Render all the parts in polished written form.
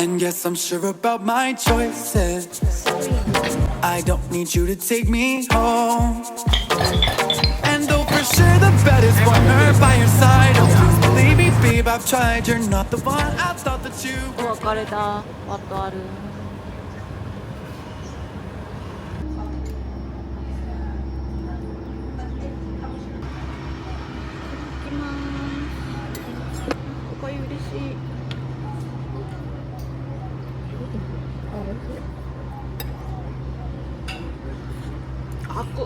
And yes, I'm sure about my choices. I don't need you to take me home. And though for sure the bed is warmer by your side, oh please believe me, babe, I've tried. You're not the one I thought that you were. 別れた。ワットある。行きます。ここ嬉しい。あっこ。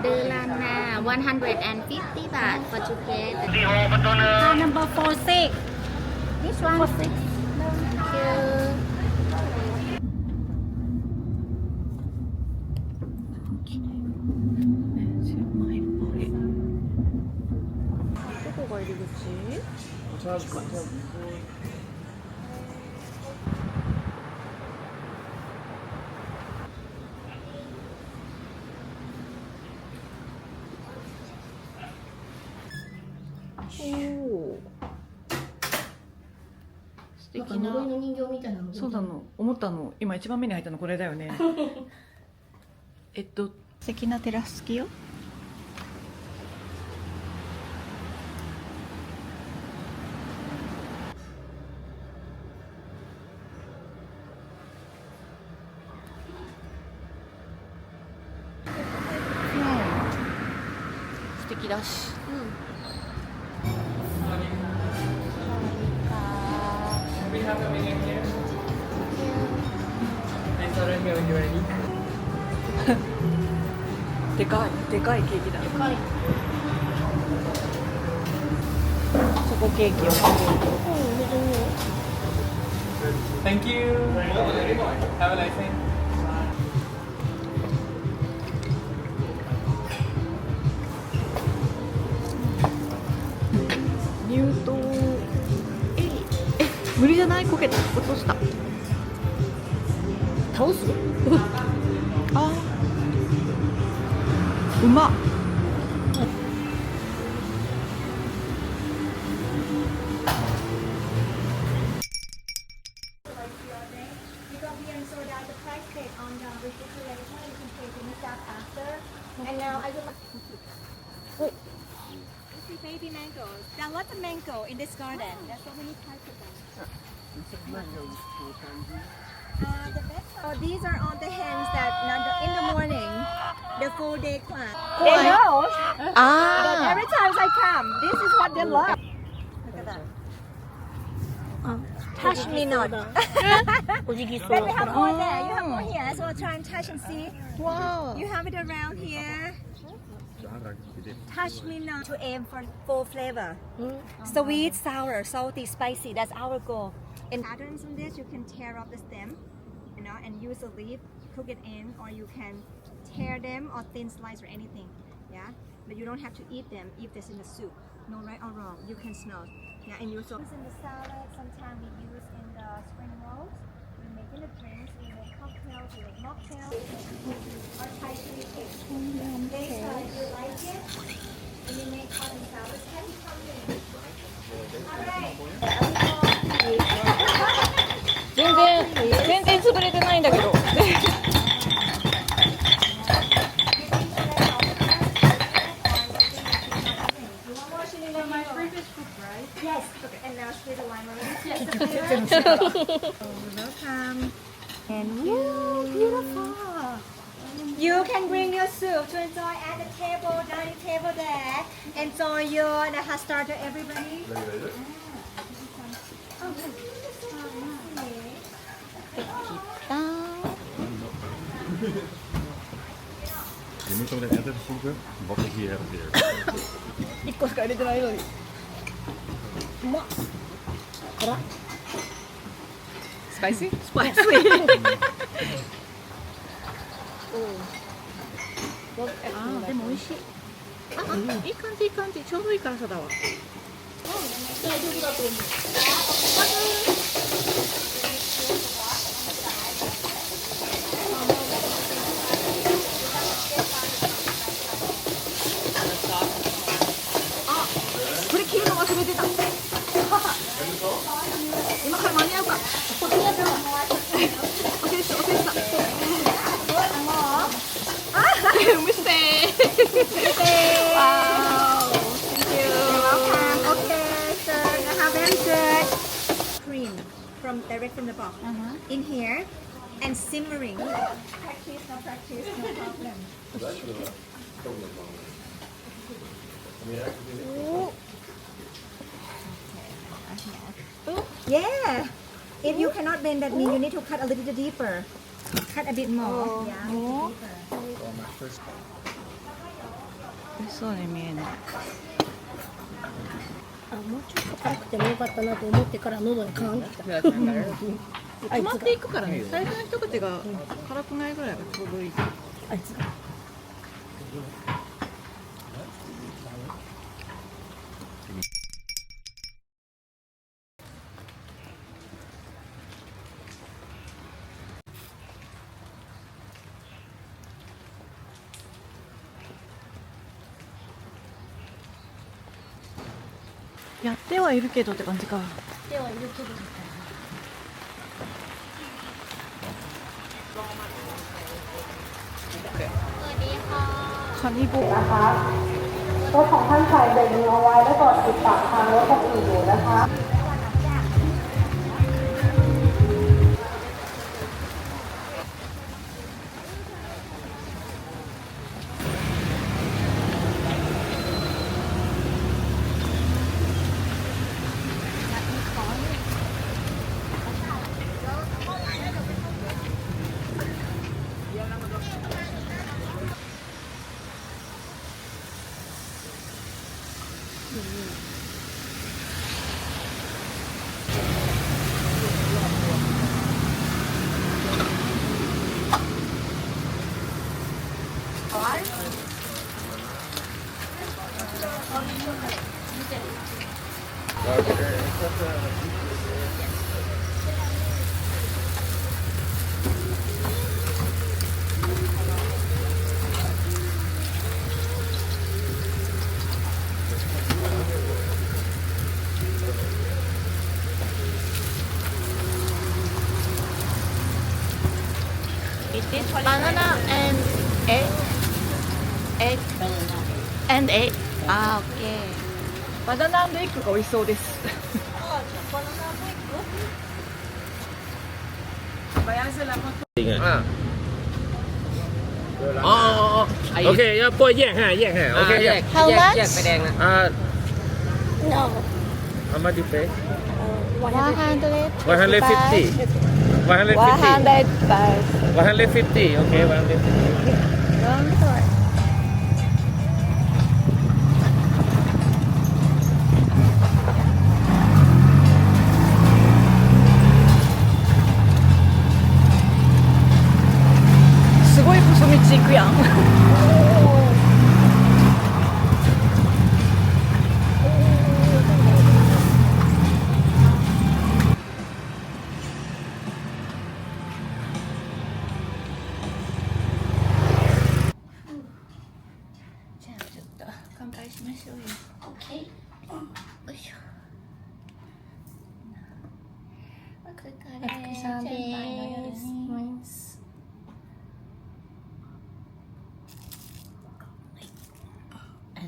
Granma 150 baht for two plates. Number 46. This one. 46. Thank you. どこが入り口？素敵な。呪いの人形みたいなの。そうなの。思ったの。今一番目に入ったのこれだよね。素敵なテラス付きよ。素敵だし。でかいケーキだ。チョコケーキを食べる。Thank you. Have a nice day. 入刀。無理じゃない？こけた。落とした。倒す？あ。うまっ。Baby mangoes. There are lots of mango in this garden. There's so many types of them. The best. Oh, these are all the hens that in the morning, the full day class. They know. But every time I come, this is what they love. Look at that. Touch me not. But we have more there. You have more here. So try and touch and see. Wow. You have it around here. Touch me not to aim for full flavor. Sweet, sour, salty, spicy. That's our goal. In patterns on this, you can tear off the stem, and use a leaf, cook it in, or you can tear them or thin slice or anything. Yeah, but you don't have to eat them if it's in the soup. No right or wrong. You can smell. Yeah, and use in the salad. Sometimes we use in the spring rolls. We make in the drinks. We make cocktails. We make mocktails. Or Thai chili cake. If you like it, and you make hot and sour, can you come in? Alright. 全然潰れてないんだけど。Yes. Okay. And now split the lime already. Welcome. And beautiful. You can bring your soup to enjoy at the table, dining table there. Enjoy your hot starter, everybody. Je moet zo meteen net even zoeken wat ik hier heb weer. 1個しか入れてないのに。うまっ。辛っ。ス spicy? スパイス。でも美味しい。いい感じいい感じ、ちょうどいい辛さだわ。これ切るの忘れてた。今から間に合うか。忘れてた。Wow. Thank you. You're welcome. Okay, so you have very good cream direct from the box in here and simmering. Practice, no problem. Yeah. If you cannot bend that knee, you need to cut a little bit deeper. Cut a bit more. Yeah. Deeper. そうね、見えない。もうちょっと辛くてもよかったなと思ってから喉にカーンってきた。止まっていくからね。最初の一口が辛くないぐらいがちょうどいい。あいつが。やってはいるけどって感じか。ではいるけど。カニボ。รถของท่านใส่เบรกมือเอาไว้แล้วกดติดปากทางรถคนอื่นอยู่นะคะ Banana and egg. Egg and egg. あ、OK。バナナ&エッグが美味しそうです。โอเค要不แยกฮะแยกฮะโอเคแยก How much? แยกไปแดงนะ No. how much you pay 100. 150 150 150 okay 150すごい細道行くやん。じゃあちょっと乾杯しましょうよ。OK。よいしょ。お疲れ様です。チェンマイの夜に。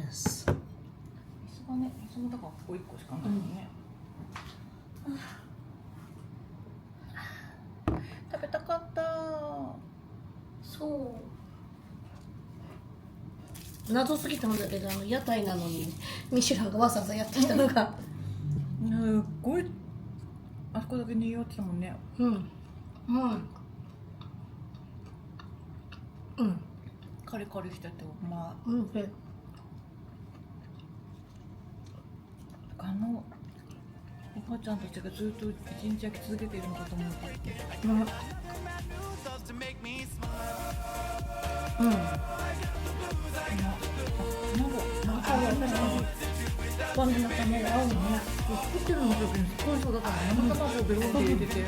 水がね、水もだからここ1個しかないのね。食べたかった。そう謎すぎたんだけど、屋台なのにミシュランがわざわざやってきたのがすっごいあそこだけにぎわってたもんね。カリカリしててうまい。他のあちゃんたちがずっと一日焼き続けているのかと思った。パンの卵合うね。作ってるのもすごいそうだから生卵をベロンって入れてて。